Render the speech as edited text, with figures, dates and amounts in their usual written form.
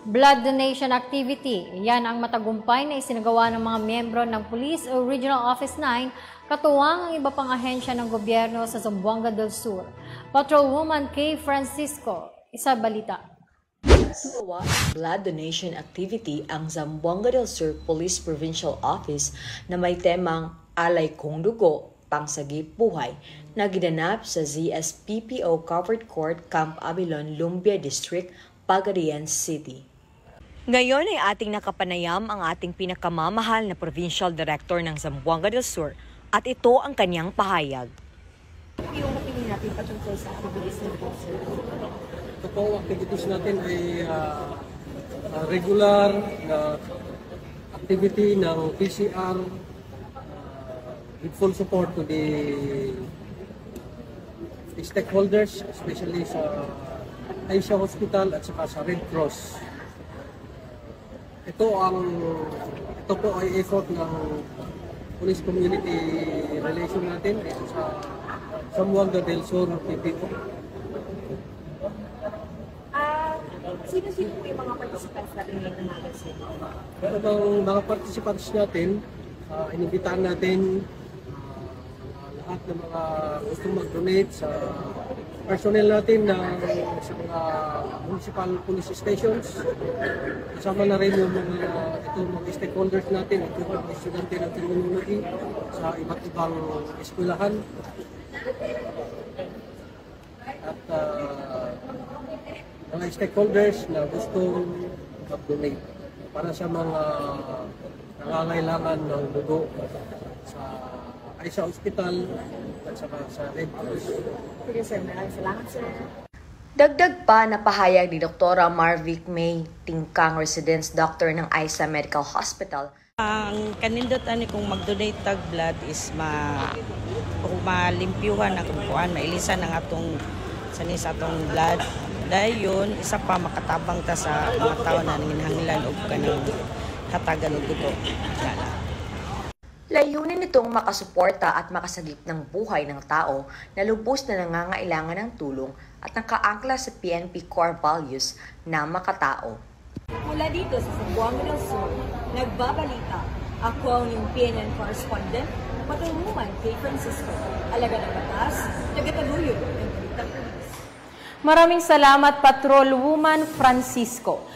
Blood donation activity. Yan ang matagumpay na isinagawa ng mga miyembro ng Police Regional Office 9, katuwang ang iba pang ahensya ng gobyerno sa Zamboanga del Sur. Patrolwoman Kay Francisco, isa balita. Sinawa blood donation activity ang Zamboanga del Sur Police Provincial Office na may temang Alay Kong Dugo, Pangsagip Buhay na ginanap sa ZSPPO Covered Court, Camp Abilon, Lumbia District, Pagadian City. Ngayon ay ating nakapanayam ang ating pinakamamahal na Provincial Director ng Zamboanga del Sur at ito ang kanyang pahayag. Yung opinion natin patungkol sa activities ng Sir? Ito po, activities natin ay regular na activity ng PCR with full support to the stakeholders, especially sa Asia Hospital at saka sa Red Cross. Ito po ay effort ng Police Community Relation natin sa Zamboanga del Sur PPO. Sino-sino po yung mga participants natin ngayon na natin? Pero ang mga participants natin, inibitahan natin lahat ng mga gustong mag-donate sa personnel natin sa mga municipal police stations. Kasama na rin yung mga stakeholders natin, ito yung mga estudyante ng criminology sa iba't ibang eskwelahan. At mga stakeholders na gustong mag-donate para sa mga nangangailangan ng dugo sa Aisa Hospital at sa Red Cross. Sige sir, maraming salamat sir. Dagdag pa na pahayag ni Dr. Marvic May Tingkang, Residence Doctor ng Aisa Medical Hospital. Ang kanindot ani kung mag-donate tag blood is kung malimpyuhan na kung mailisan ang atong sa atong blood. Dahil yun, isa pa makatabang ta sa mga tao na nanginhanglan o kanang hatagan o dugo. Layunin nitong makasuporta at makasagip ng buhay ng tao na lubos na nangangailangan ng tulong at nakaangkla sa PNP core values na makatao. Mula dito sa Zamboanga del Sur, nagbabalita. Ako ang yung PNN correspondent, Patrolwoman Kay Francisco. Alaga ng batas, tagataguyod ng Balitang Pulis. Maraming salamat, Patrolwoman Francisco.